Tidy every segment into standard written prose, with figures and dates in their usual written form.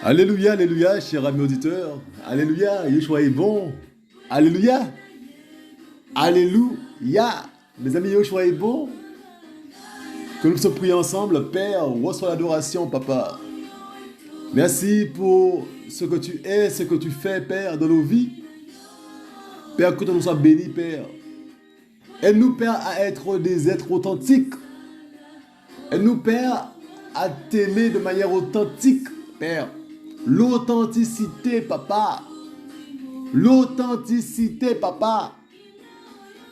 Alléluia, alléluia, cher ami auditeur. Alléluia, Yeshua est bon. Alléluia, alléluia. Mes amis, Yeshua est bon. Que nous sommes priés ensemble. Père, reçois l'adoration, papa. Merci pour ce que tu es, ce que tu fais, Père, dans nos vies. Père, que tu nous sois bénis, Père. Aide-nous, Père, à être des êtres authentiques. Aide-nous, Père, à t'aimer de manière authentique, Père. L'authenticité, papa. L'authenticité, papa.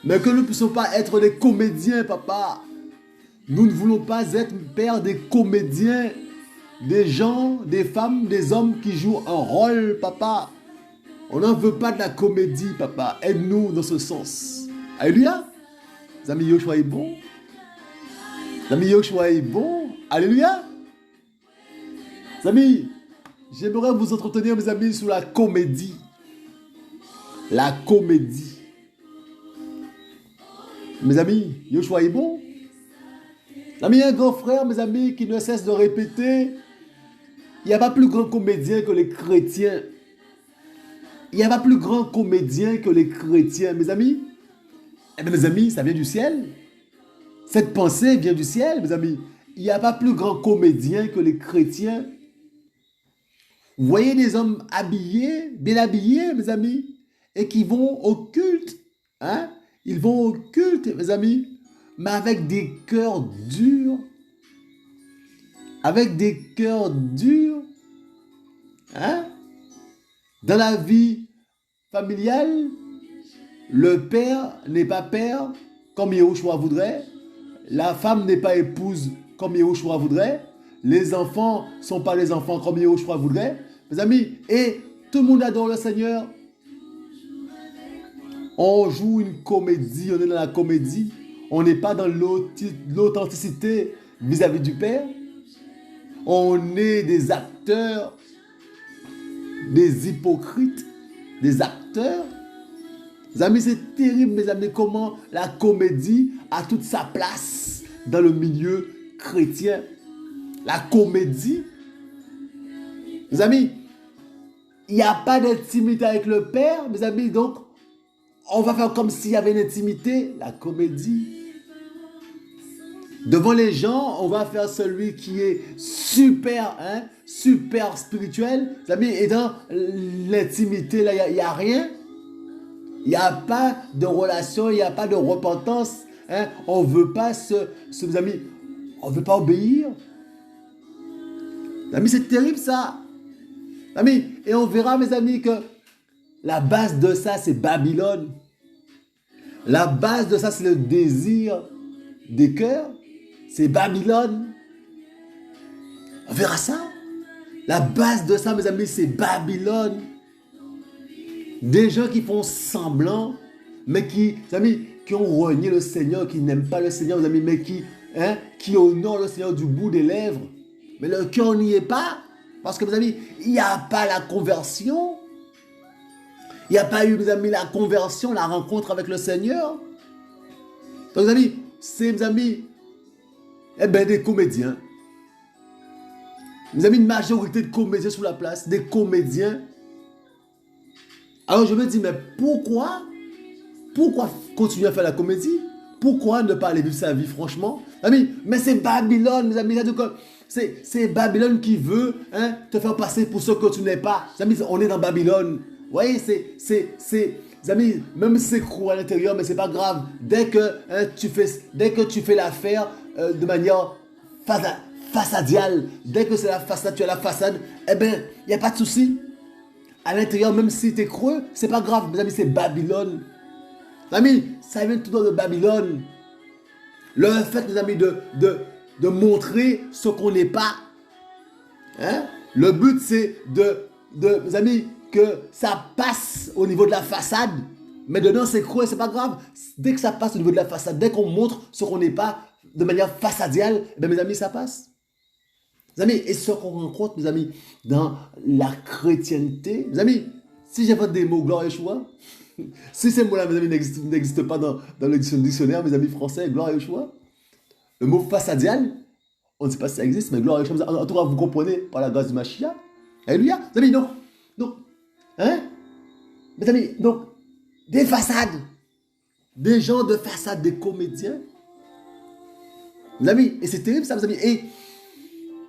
Mais que nous ne puissions pas être des comédiens, papa. Nous ne voulons pas être, Père, des comédiens, des gens, des femmes, des hommes qui jouent un rôle, papa. On n'en veut pas de la comédie, papa. Aide-nous dans ce sens. Alléluia. Les amis, Yoshua est bon. Les amis, Yoshua est bon. Alléluia. Les amis, j'aimerais vous entretenir, mes amis, sur la comédie. La comédie. Mes amis, Yoshua est bon. Mes amis, un grand frère, mes amis, qui ne cesse de répéter, il n'y a pas plus grand comédien que les chrétiens. Il n'y a pas plus grand comédien que les chrétiens, mes amis. Eh bien, mes amis, ça vient du ciel. Cette pensée vient du ciel, mes amis. Il n'y a pas plus grand comédien que les chrétiens. Vous voyez des hommes habillés, bien habillés, mes amis, et qui vont au culte. Hein? Ils vont au culte, mes amis, mais avec des cœurs durs. Avec des cœurs durs. Hein? Dans la vie familiale, le père n'est pas père comme Yahushua voudrait. La femme n'est pas épouse comme Yahushua voudrait. Les enfants ne sont pas les enfants comme Yahushua voudrait. Mes amis, et tout le monde adore le Seigneur. On joue une comédie, on est dans la comédie. On n'est pas dans l'authenticité vis-à-vis du Père. On est des acteurs, des hypocrites, des acteurs. Mes amis, c'est terrible, mes amis, comment la comédie a toute sa place dans le milieu chrétien. La comédie. Mes amis, il n'y a pas d'intimité avec le Père, mes amis, donc on va faire comme s'il y avait une intimité, la comédie. Devant les gens, on va faire celui qui est super, hein, super spirituel. Mes amis, et dans l'intimité, là, il n'y a rien. Il n'y a pas de relation, il n'y a pas de repentance. Hein. On ne veut pas mes amis, on ne veut pas obéir. Mes amis, c'est terrible ça. Mes amis, et on verra, mes amis, que la base de ça, c'est Babylone. La base de ça, c'est le désir des cœurs. C'est Babylone. On verra ça. La base de ça, mes amis, c'est Babylone. Des gens qui font semblant, mais qui ont renié le Seigneur, qui n'aiment pas le Seigneur, mes amis, mais qui honorent le Seigneur du bout des lèvres. Mais le cœur n'y est pas. Parce que, mes amis, il n'y a pas la conversion. Il n'y a pas eu, mes amis, la conversion, la rencontre avec le Seigneur. Donc, mes amis, c'est, mes amis, des comédiens. Mes amis, une majorité de comédiens sur la place, des comédiens. Alors je me dis, mais pourquoi continuer à faire la comédie? Pourquoi ne pas aller vivre sa vie franchement? Amis, mais c'est Babylone, mes amis. C'est Babylone qui veut te faire passer pour ce que tu n'es pas. Mes amis, on est dans Babylone. Vous voyez, mes amis, même si c'est creux à l'intérieur, mais c'est pas grave. Dès que tu fais l'affaire de manière façadiale, dès que c'est la façade, tu as la façade, il n'y a pas de souci. À l'intérieur, même si tu es creux, c'est pas grave. Mes amis, c'est Babylone. Mes amis, ça vient tout de Babylone. Le fait, mes amis, de montrer ce qu'on n'est pas. Hein? Le but, c'est mes amis, que ça passe au niveau de la façade. Mais dedans, c'est creux, c'est pas grave. Dès que ça passe au niveau de la façade, dès qu'on montre ce qu'on n'est pas de manière façadiale, mes amis, ça passe. Mes amis, et ce qu'on rencontre, mes amis, dans la chrétienté, mes amis, si j'invente des mots, gloire et Yeshua, si ces mots-là, mes amis, n'existent pas dans le dictionnaire, mes amis français, gloire et Yeshua, le mot façadial, on ne sait pas si ça existe, mais gloire et Yeshua, en tout cas, vous comprenez, par la grâce du Mashiach, Alléluia. Mes amis, donc, hein? Mes amis, donc, des façades. Des gens de façade, des comédiens. Mes amis, et c'est terrible ça, mes amis. Et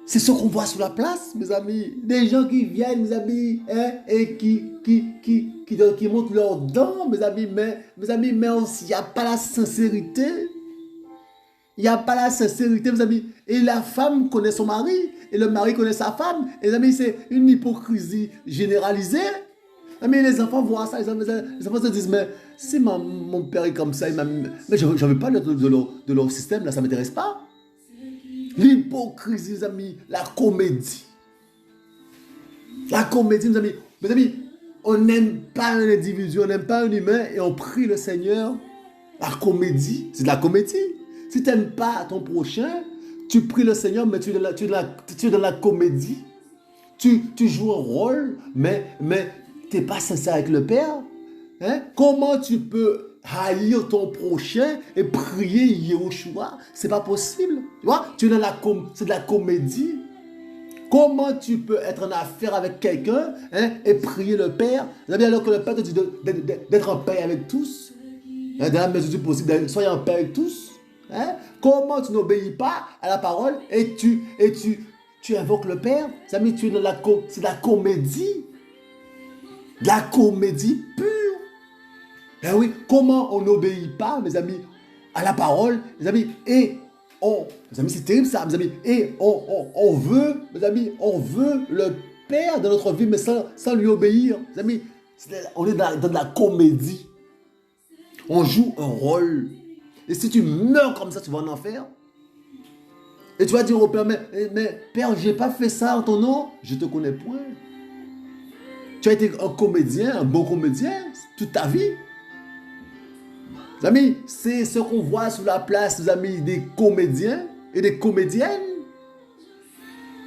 c'est ce qu'on voit sur la place, mes amis. Des gens qui viennent, mes amis, hein, et qui montrent leurs dents, mes amis. Mais il n'y a pas la sincérité. Il n'y a pas la sincérité, mes amis. Et la femme connaît son mari, et le mari connaît sa femme. Et les amis, c'est une hypocrisie généralisée. Mais les enfants voient ça, les enfants se disent, mais si mon père est comme ça, mais je ne veux pas de leur système, là, ça ne m'intéresse pas. L'hypocrisie, mes amis, la comédie. La comédie, mes amis, on n'aime pas un individu, on n'aime pas un humain, et on prie le Seigneur. La comédie, c'est de la comédie. Si tu n'aimes pas ton prochain, tu pries le Seigneur, mais tu es dans la comédie. Tu joues un rôle, mais tu n'es pas sincère avec le Père. Hein? Comment tu peux haïr ton prochain et prier Yahushua? C'est pas possible. Tu vois? C'est de la comédie. Comment tu peux être en affaire avec quelqu'un, hein, et prier le Père? Alors que le Père te dit d'être en paix avec tous. Hein, dans la mesure du possible, soyez en paix avec tous. Hein? Comment tu n'obéis pas à la parole et tu invoques le Père? C'est de la comédie. De la comédie pure. Ben oui, comment on n'obéit pas, mes amis, à la parole, mes amis, mes amis, c'est terrible ça, mes amis, et on veut, mes amis, on veut le Père de notre vie, mais sans lui obéir. Mes amis, on est dans de la comédie. On joue un rôle. Et si tu meurs comme ça, tu vas en enfer. Et tu vas dire au Père, mais Père, je n'ai pas fait ça en ton nom. Je ne te connais point. Tu as été un comédien, un bon comédien, toute ta vie. Les amis, c'est ce qu'on voit sur la place, les amis, des comédiens et des comédiennes.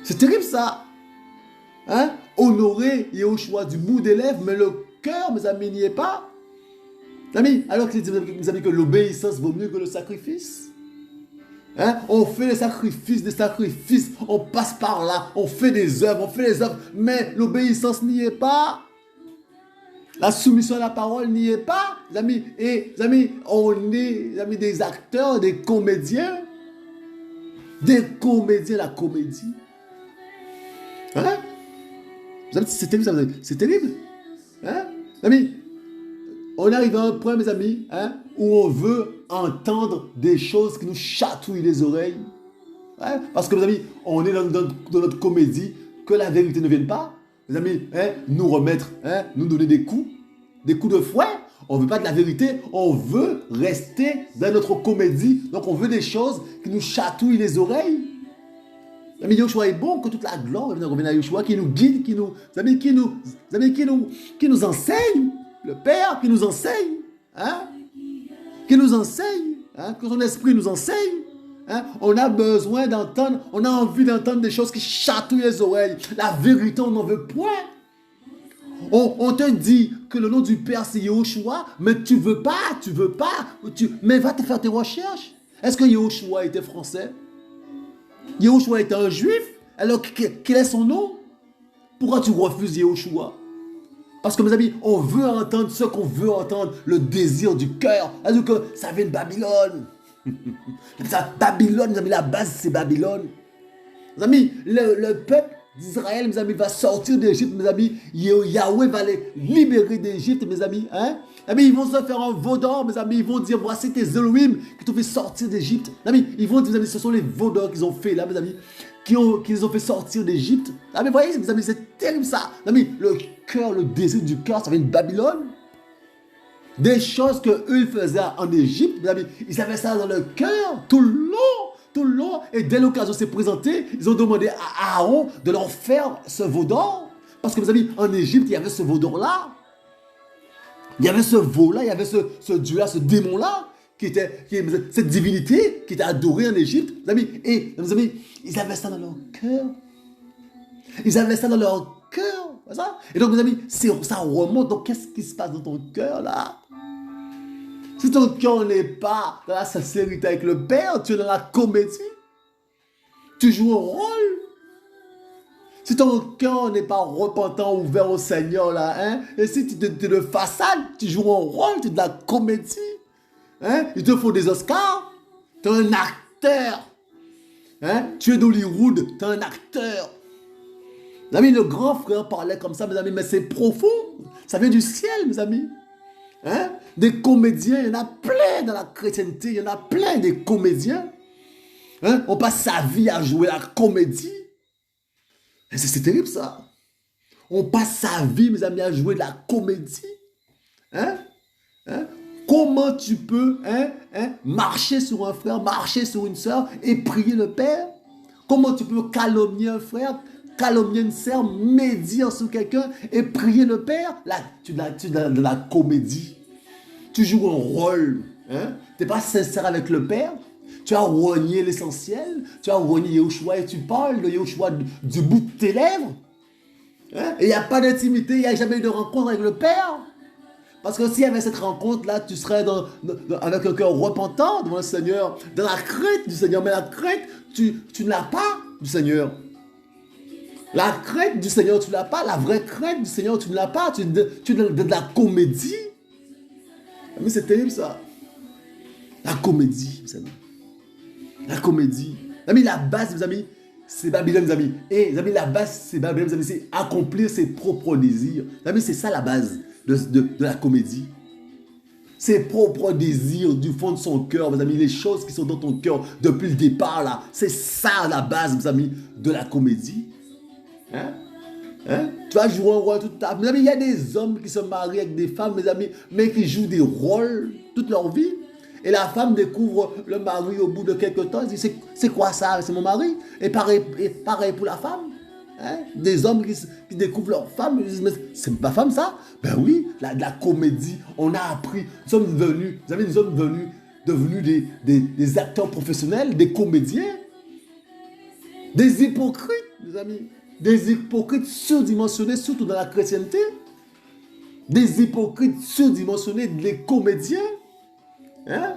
C'est terrible ça. Hein? Honorer Yahushua du bout des lèvres, mais le cœur, mes amis, n'y est pas. Les amis, alors que mes amis, que l'obéissance vaut mieux que le sacrifice. Hein? On fait des sacrifices, on passe par là, on fait des œuvres, mais l'obéissance n'y est pas. La soumission à la parole n'y est pas, les amis. Et les amis, on est, les amis, des acteurs, des comédiens. Des comédiens, la comédie. Hein? C'est terrible, c'est terrible. Hein? Les amis, on arrive à un point, mes amis, hein, où on veut entendre des choses qui nous chatouillent les oreilles. Hein? Parce que, mes amis, on est dans notre comédie, que la vérité ne vienne pas. Les amis, hein, nous remettre, hein, nous donner des coups de fouet. On ne veut pas de la vérité, on veut rester dans notre comédie. Donc on veut des choses qui nous chatouillent les oreilles. L'ami Yahushua est bon, que toute la gloire revienne à Yahushua, qui nous guide, qui nous enseigne. Le Père qui nous enseigne. Hein? Qui nous enseigne. Hein? Que son esprit nous enseigne. Hein? On a besoin d'entendre, on a envie d'entendre des choses qui chatouillent les oreilles. La vérité, on n'en veut point. On te dit que le nom du Père c'est Yahushua, mais tu veux pas. Mais va te faire tes recherches. Est-ce que Yahushua était français? Yahushua était un juif? Alors quel est son nom? Pourquoi tu refuses Yahushua? Parce que mes amis, on veut entendre ce qu'on veut entendre, le désir du cœur. C'est-à-dire que ça vient de Babylone. Babylone, mes amis, la base c'est Babylone. Mes amis, le peuple d'Israël, mes amis, va sortir d'Égypte, mes amis. Yahweh va les libérer d'Égypte, mes amis. Hein? Amis, ils vont se faire un veau d'or, mes amis. Ils vont dire, voici tes Elohim qui t'ont fait sortir d'Égypte. Amis, ils vont dire, mes amis, ce sont les veaux d'or qu'ils ont fait là, mes amis, qui les ont fait sortir d'Égypte. Ah, mais voyez, mes amis, c'est terrible ça. Mes amis, le cœur, le désir du cœur, ça vient de Babylone. Des choses qu'eux, ils faisaient en Égypte, mes amis, ils avaient ça dans le cœur tout le long. Et dès l'occasion s'est présentée, ils ont demandé à Aaron de leur faire ce veau d'or. Parce que, mes amis, en Égypte, il y avait ce veau d'or-là. Il y avait ce veau-là, il y avait ce dieu-là, ce démon-là, cette divinité qui était adorée en Égypte. Mes amis, et, mes amis, ils avaient ça dans leur cœur. Ils avaient ça dans leur cœur. Ça? Et donc, mes amis, ça remonte. Donc, qu'est-ce qui se passe dans ton cœur, là? Si ton cœur n'est pas dans la sincérité avec le Père, tu es dans la comédie. Tu joues un rôle. Si ton cœur n'est pas repentant, ouvert au Seigneur, là, hein, et si tu es de façade, tu joues un rôle, tu es de la comédie, hein, il te faut des Oscars, tu es un acteur, hein, tu es d'Hollywood, tu es un acteur. Mes amis, le grand frère parlait comme ça, mes amis, mais c'est profond, ça vient du ciel, mes amis. Hein? Des comédiens, il y en a plein dans la chrétienté, il y en a plein des comédiens. Hein? On passe sa vie à jouer la comédie. C'est terrible ça. On passe sa vie, mes amis, à jouer de la comédie. Hein? Hein? Comment tu peux marcher sur un frère, marcher sur une soeur et prier le Père? Comment tu peux calomnier un frère, calomnier une sœur, médire sur quelqu'un et prier le Père? Là, tu es dans la comédie. Tu joues un rôle. Hein? Tu n'es pas sincère avec le Père. Tu as renié l'essentiel. Tu as renié Yahushua et tu parles de Yahushua du bout de tes lèvres. Hein? Et il n'y a pas d'intimité, il n'y a jamais eu de rencontre avec le Père. Parce que s'il y avait cette rencontre-là, tu serais avec un cœur repentant devant le Seigneur, dans la crainte du Seigneur. Mais la crainte, tu ne l'as pas du Seigneur. La crainte du Seigneur, tu ne l'as pas. La vraie crainte du Seigneur, tu ne l'as pas. Tu es de la comédie. Mais c'est terrible ça. La comédie, mes amis. La comédie. Mes amis, la base, mes amis, c'est Babylone, mes amis. Et, mes amis, la base, c'est Babylone, mes amis. C'est accomplir ses propres désirs. Mes amis, c'est ça la base de la comédie. Ses propres désirs du fond de son cœur, mes amis. Les choses qui sont dans ton cœur depuis le départ, là. C'est ça la base, mes amis, de la comédie. Hein? Hein? Tu vas jouer un rôle toute ta vie. Mes amis, il y a des hommes qui se marient avec des femmes, mes amis, mais qui jouent des rôles toute leur vie. Et la femme découvre le mari au bout de quelques temps. Elle dit, c'est quoi ça? C'est mon mari. Et pareil pour la femme. Hein? Des hommes qui découvrent leur femme. Ils disent, mais c'est ma femme ça? Ben oui, la comédie. On a appris. Nous sommes venus, mes amis, devenus des acteurs professionnels, des comédiens. Des hypocrites, mes amis. Des hypocrites surdimensionnés, surtout dans la chrétienté. Des hypocrites surdimensionnés, des comédiens. Hein?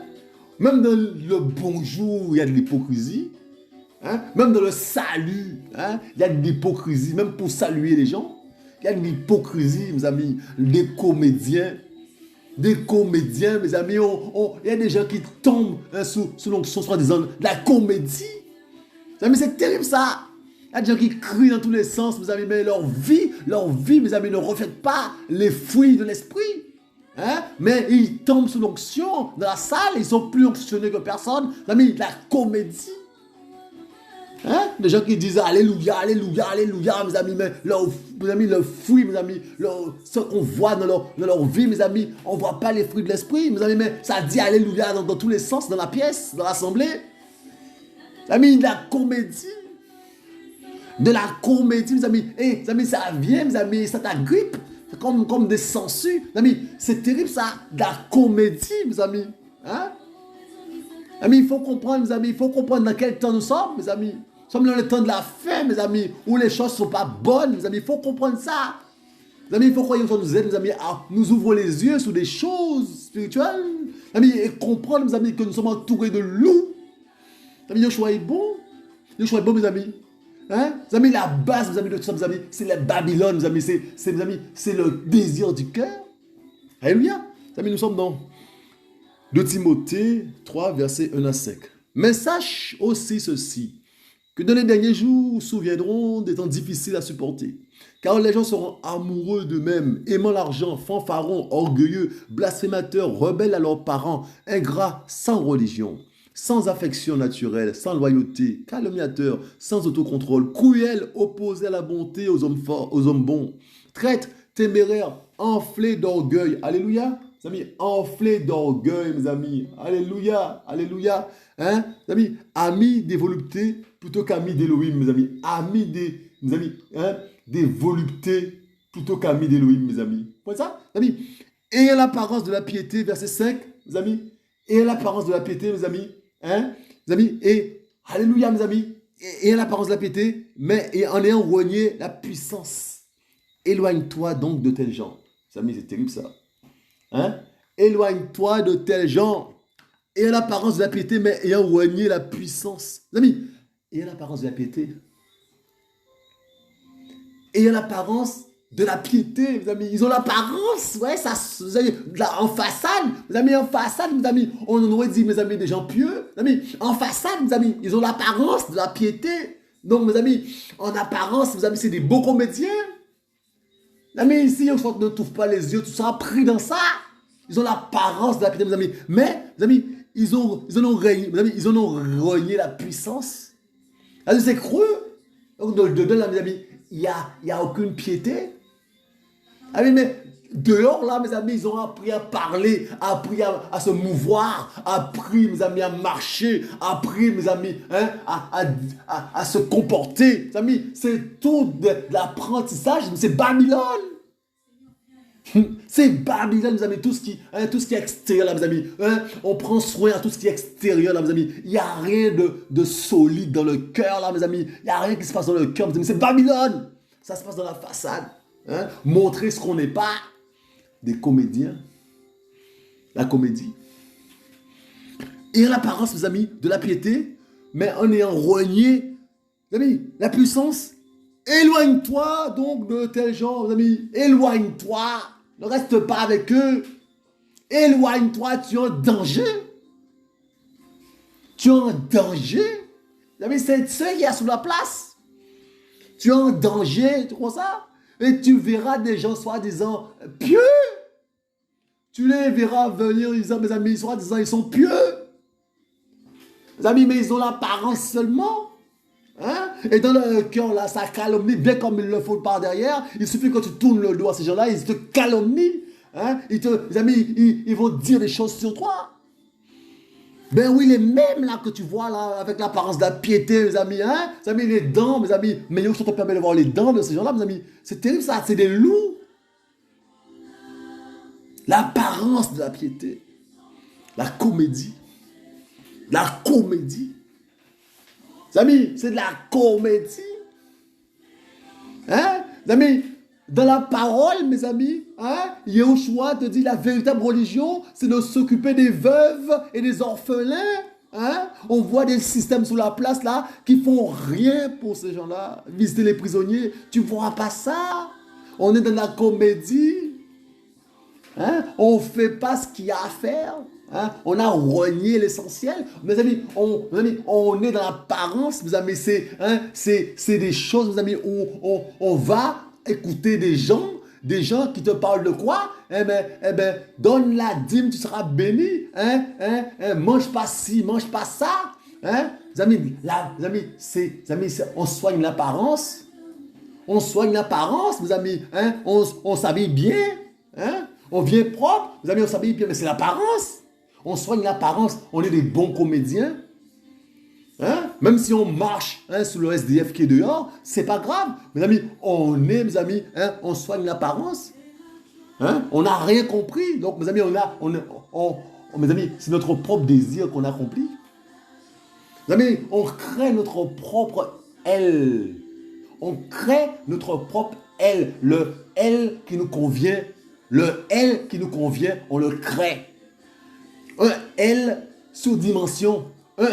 Même dans le bonjour, il y a de l'hypocrisie. Hein? Même dans le salut, hein? Il y a de l'hypocrisie. Même pour saluer les gens, il y a de l'hypocrisie, mes amis. Des comédiens. Des comédiens, mes amis. Il y a des gens qui tombent sous l'onction soi-disant de la comédie. Mes amis, c'est terrible ça. Il y a des gens qui crient dans tous les sens, mes amis, mais leur vie, mes amis, ne reflète pas les fruits de l'esprit. Hein? Mais ils tombent sous l'onction dans la salle, ils sont plus onctionnés que personne. Mes amis, de la comédie. Hein? Des gens qui disent Alléluia, Alléluia, Alléluia, mes amis, mais le fruit, mes amis, ce qu'on voit dans leur vie, mes amis, on ne voit pas les fruits de l'esprit, mes amis, mais ça dit Alléluia dans tous les sens, dans la pièce, dans l'assemblée. Mes amis, de la comédie. De la comédie, mes amis. Et, mes amis, ça vient, mes amis, ça t'agrippe. C'est comme des sangsues. Mes amis, c'est terrible ça. De la comédie, mes amis. Hein? Mes amis, il faut comprendre, mes amis. Il faut comprendre dans quel temps nous sommes, mes amis. Nous sommes dans le temps de la fin, mes amis, où les choses ne sont pas bonnes, mes amis. Il faut comprendre ça. Mes amis, il faut croire que ça nous aide, mes amis, à nous ouvrir les yeux sur des choses spirituelles. Mes amis, et comprendre, mes amis, que nous sommes entourés de loups. Mes amis, Yoshua est bon. Yoshua est bon, mes amis. Hein? Mes amis, la base, mes amis, de tout ça, mes amis, c'est la Babylone, mes amis, c'est le désir du cœur. Alléluia. Mes amis, nous sommes dans 2 Timothée 3, versets 1 à 5. Mais sache aussi ceci, que dans les derniers jours surviendront des temps difficiles à supporter. Car les gens seront amoureux d'eux-mêmes, aimant l'argent, fanfarons, orgueilleux, blasphémateurs, rebelles à leurs parents, ingrats, sans religion, sans affection naturelle, sans loyauté, calomniateurs, sans autocontrôle, cruels, opposés à la bonté, aux hommes forts, aux hommes bons, traîtres, téméraires, enflés d'orgueil. Alléluia. Mes amis, enflés d'orgueil, mes amis. Alléluia. Alléluia. Hein? Mes amis, amis des voluptés plutôt qu'amis d'Élohim, mes amis. Amis mes amis, hein? Des voluptés plutôt qu'amis d'Élohim, mes amis. Vous voyez ça? Mes amis, ayant l'apparence de la piété, verset 5, mes amis. Ayant l'apparence de la piété, mes amis. Hein? Mes amis, et alléluia, mes amis, et l'apparence de la piété, mais en ayant renié la puissance. Éloigne-toi donc de tels gens. Mes amis, c'est terrible ça. Hein? Éloigne-toi de tels gens. Et l'apparence de la piété, mais ayant renié la puissance. Mes amis, et l'apparence de la piété. ayant l'apparence de la piété, mes amis. Ils ont l'apparence, ouais, ça, vous avez, en façade, mes amis, en façade, mes amis. On aurait dit, mes amis, des gens pieux, mes amis. En façade, mes amis, ils ont l'apparence de la piété. Donc, mes amis, en apparence, mes amis, c'est des beaux comédiens. Mes amis, ici, on ne trouve pas les yeux, tout ça, pris dans ça. Ils ont l'apparence de la piété, mes amis. Mais, mes amis, ils en ont renié la puissance. C'est creux. Donc, dedans, là, mes amis, il n'y a aucune piété. Ah oui, mais dehors, là, mes amis, ils ont appris à parler, appris à se mouvoir, appris, mes amis, à marcher, appris, mes amis, hein, à se comporter. Mes amis, c'est tout de l'apprentissage, c'est Babylone. C'est Babylone, mes amis, tout ce qui est extérieur, là, mes amis. Hein? On prend soin à tout ce qui est extérieur, là, mes amis. Il n'y a rien de solide dans le cœur, là, mes amis. Il n'y a rien qui se passe dans le cœur, mes amis. C'est Babylone. Ça se passe dans la façade. Hein? Montrer ce qu'on n'est pas. Des comédiens. La comédie. Et l'apparence, mes amis, de la piété, mais en ayant renié, mes amis, la puissance. Éloigne-toi donc de tels gens, mes amis. Éloigne-toi. Ne reste pas avec eux. Éloigne-toi, tu es en danger. Tu es en danger. Mes amis, c'est ce qu'il y a sur la place. Tu es en danger, tu crois ça? Et tu verras des gens soi-disant pieux. Tu les verras venir disant, mes amis, soi-disant, ils sont pieux. Mes amis, mais ils ont l'apparence seulement. Hein? Et dans le cœur, là, ça calomnie bien comme il le faut par derrière. Il suffit que tu tournes le dos à ces gens-là, ils te calomnient. Hein? Les amis, ils vont dire des choses sur toi. Ben oui, les mêmes là que tu vois là, avec l'apparence de la piété, mes amis, hein? Mes amis, les dents, mes amis, mais il te permet de voir les dents de ces gens-là, mes amis. C'est terrible ça, c'est des loups. L'apparence de la piété. La comédie. La comédie. Mes amis, c'est de la comédie. Hein? Mes amis, dans la parole, mes amis, hein, Yahushua te dit la véritable religion, c'est de s'occuper des veuves et des orphelins. Hein? On voit des systèmes sur la place là qui font rien pour ces gens-là. Visiter les prisonniers, tu ne vois pas ça. On est dans la comédie. Hein? On ne fait pas ce qu'il y a à faire. Hein? On a renié l'essentiel. Mes amis, on est dans l'apparence. Mes amis, c'est des choses, mes amis, où on va écouter des gens qui te parlent de quoi? Eh ben, donne la dîme, tu seras béni. Mange pas ci, mange pas ça. Hein? Les amis, on soigne l'apparence. On soigne l'apparence, mes amis. Hein? On s'habille bien. Hein? On vient propre. Les amis, on s'habille bien, mais c'est l'apparence. On soigne l'apparence. On est des bons comédiens. Hein? Même si on marche sur le SDF qui est dehors, c'est pas grave. Mes amis, mes amis, on soigne l'apparence. Hein? On n'a rien compris. Donc, mes amis, mes amis, c'est notre propre désir qu'on accomplit. Mes amis, on crée notre propre L. On crée notre propre L. Le L qui nous convient. Le L qui nous convient, on le crée. Un L sur dimension. Un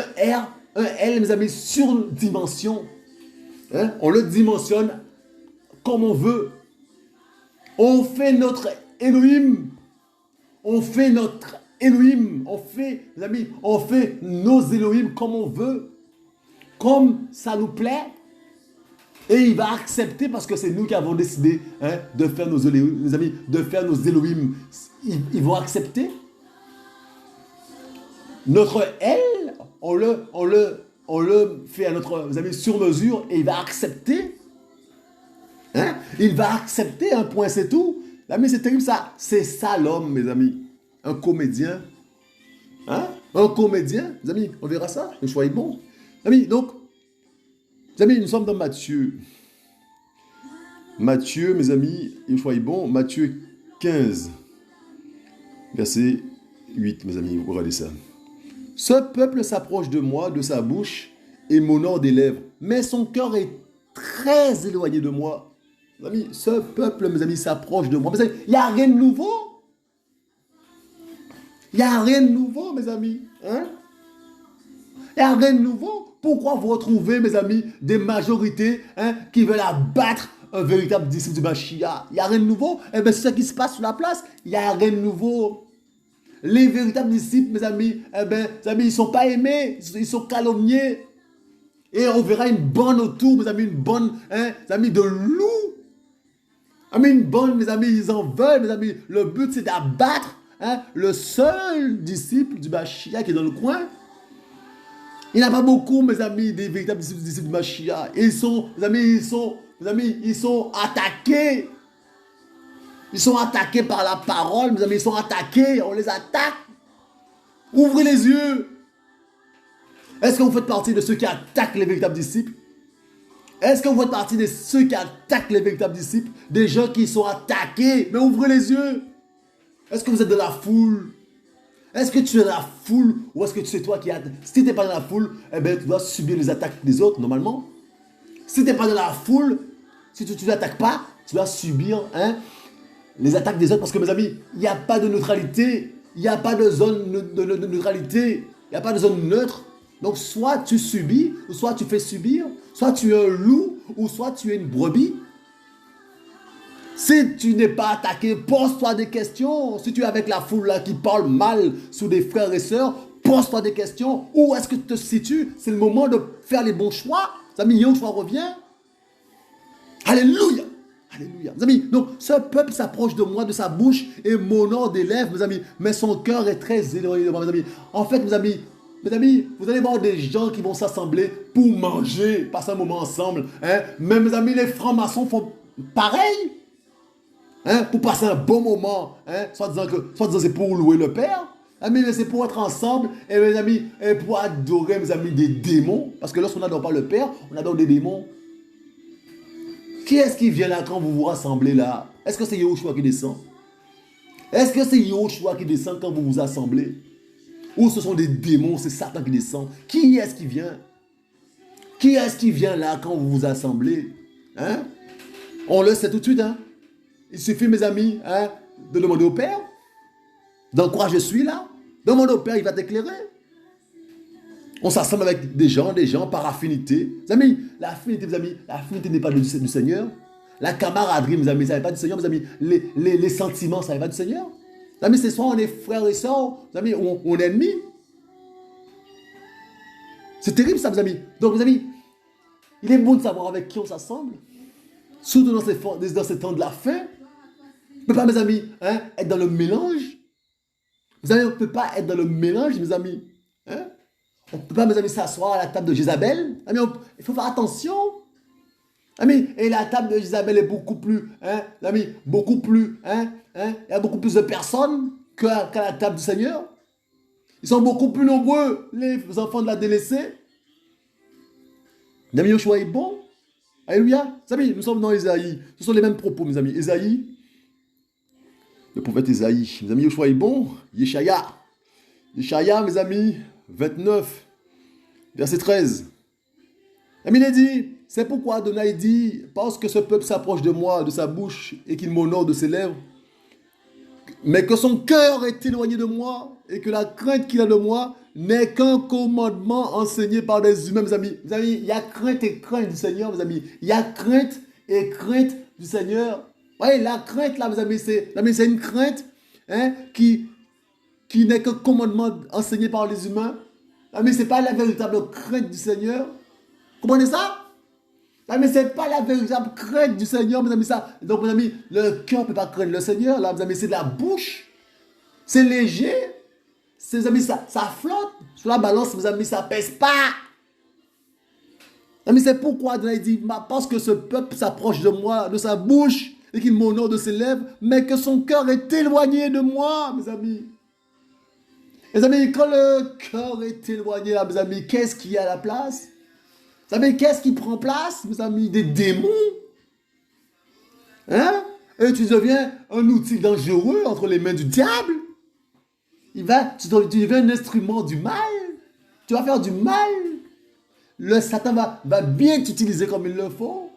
L, mes amis, sur dimension. Hein? On le dimensionne comme on veut. On fait notre Elohim. On fait notre Elohim. Mes amis, on fait nos Elohim comme on veut. Comme ça nous plaît. Et il va accepter parce que c'est nous qui avons décidé de faire nos Elohim, mes amis, de faire nos Elohim. Ils vont accepter. Notre L, on le fait à notre, mes amis, sur mesure et il va accepter. Hein? Il va accepter, un point, c'est tout. Mes amis, c'est terrible ça. C'est ça l'homme, mes amis. Un comédien. Hein? Un comédien. Mes amis, on verra ça. Le choix est bon. Mes amis, donc, mes amis, nous sommes dans Matthieu. Matthieu, mes amis, le choix est bon. Matthieu 15, verset 8, mes amis, vous regardez ça. Ce peuple s'approche de moi, de sa bouche, et m'honore des lèvres, mais son cœur est très éloigné de moi. Mes amis, ce peuple, mes amis, s'approche de moi. Il n'y a rien de nouveau. Il n'y a rien de nouveau, mes amis. Hein? Il n'y a rien de nouveau. Pourquoi vous retrouvez, mes amis, des majorités qui veulent abattre un véritable disciple du Mashiach. Il n'y a rien de nouveau. Eh bien, c'est ce qui se passe sur la place. Il n'y a rien de nouveau. Les véritables disciples, mes amis, eh bien, mes amis, ils ne sont pas aimés. Ils sont calomniés. Et on verra une bonne autour, mes amis, une bonne, hein, mes amis, de loup. Une bonne, mes amis, ils en veulent, mes amis. Le but, c'est d'abattre le seul disciple du Mashiach qui est dans le coin. Il n'y en a pas beaucoup, mes amis, des véritables disciples du Mashiach. Et ils sont, mes amis, ils sont attaqués. Ils sont attaqués par la parole, mes amis, ils sont attaqués, on les attaque. Ouvrez les yeux. Est-ce que vous faites partie de ceux qui attaquent les véritables disciples? Est-ce que vous faites partie de ceux qui attaquent les véritables disciples? Des gens qui sont attaqués. Mais ouvrez les yeux. Est-ce que vous êtes de la foule? Est-ce que tu es dans la foule? Ou est-ce que c'est toi qui attaques? Si tu n'es pas dans la foule, eh bien, tu dois subir les attaques des autres, normalement. Si tu n'es pas dans la foule, si tu n'attaques pas, tu dois subir les attaques des autres. Parce que, mes amis, il n'y a pas de neutralité. Il n'y a pas de zone de neutralité. Il n'y a pas de zone neutre. Donc, soit tu subis, ou soit tu fais subir. Soit tu es un loup, ou soit tu es une brebis. Si tu n'es pas attaqué, pose-toi des questions. Si tu es avec la foule là qui parle mal sur des frères et sœurs, pose-toi des questions. Où est-ce que tu te situes? C'est le moment de faire les bons choix. Les amis, Yahushua revient. Alléluia. Alléluia. Mes amis, donc ce peuple s'approche de moi, de sa bouche, et m'honore des lèvres, mes amis. Mais son cœur est très éloigné de moi, mes amis. En fait, mes amis, vous allez voir des gens qui vont s'assembler pour manger, passer un moment ensemble. Mais mes amis, les francs-maçons font pareil. Pour passer un bon moment. Soit disant que c'est pour louer le Père. Mais c'est pour être ensemble. Et mes amis, et pour adorer, mes amis, des démons. Parce que lorsqu'on n'adore pas le Père, on adore des démons. Qui est-ce qui vient là quand vous vous rassemblez là? Est-ce que c'est Yahushua qui descend? Est-ce que c'est Yahushua qui descend quand vous vous assemblez? Ou ce sont des démons, c'est Satan qui descend? Qui est-ce qui vient? Qui est-ce qui vient là quand vous vous assemblez? On le sait tout de suite. Il suffit, mes amis, de demander au Père. Dans quoi je suis là? Demande au Père, il va t'éclairer. On s'assemble avec des gens par affinité. Mes amis, l'affinité, mes amis, l'affinité n'est pas du Seigneur. La camaraderie, mes amis, ça n'est pas du Seigneur. Mes amis, les sentiments, ça n'est pas du Seigneur. Mes amis, c'est soit on est frères et sœurs, mes amis, on est ennemis. C'est terrible ça, mes amis. Donc, mes amis, il est bon de savoir avec qui on s'assemble. Surtout dans ces temps de la fin. On ne peut pas, mes amis, être dans le mélange. Vous savez, on ne peut pas être dans le mélange, mes amis. On ne peut pas, mes amis, s'asseoir à la table de Jézabel. Il faut faire attention. Et la table de Jézabel est beaucoup plus, beaucoup plus, il y a beaucoup plus de personnes qu'à la table du Seigneur. Ils sont beaucoup plus nombreux, les enfants de la délaissée. Mes amis, Yahushua est bon. Alléluia. Mes amis, nous sommes dans Ésaïe. Ce sont les mêmes propos, mes amis. Ésaïe, le prophète Ésaïe. Mes amis, Yahushua est bon. Yeshaya. Yeshaya, mes amis, 29, verset 13. Mes amis, il dit, c'est pourquoi Adonai dit, parce que ce peuple s'approche de moi, de sa bouche, et qu'il m'honore de ses lèvres, mais que son cœur est éloigné de moi, et que la crainte qu'il a de moi n'est qu'un commandement enseigné par des humains, mes amis. Mes amis, il y a crainte et crainte du Seigneur, mes amis. Il y a crainte et crainte du Seigneur. Oui, la crainte, là, mes amis, c'est une crainte qui n'est qu'un commandement enseigné par les humains. Mais ce n'est pas la véritable crainte du Seigneur. Comprenez ça? Mais ce n'est pas la véritable crainte du Seigneur, mes amis. Donc, mes amis, le cœur ne peut pas craindre le Seigneur. Là, mes amis, c'est de la bouche. C'est léger. Mes amis, ça flotte. Sur la balance, mes amis, ça ne pèse pas. Mes amis, c'est pourquoi Adonai dit, parce que ce peuple s'approche de moi, de sa bouche, et qu'il m'honore de ses lèvres, mais que son cœur est éloigné de moi, mes amis. Mes amis, quand le cœur est éloigné, là, mes amis, qu'est-ce qu'il y a à la place? Mes amis, qu'est-ce qui prend place, mes amis? Des démons. Et tu deviens un outil dangereux entre les mains du diable. Tu deviens un instrument du mal. Tu vas faire du mal. Le Satan va bien t'utiliser comme il le faut.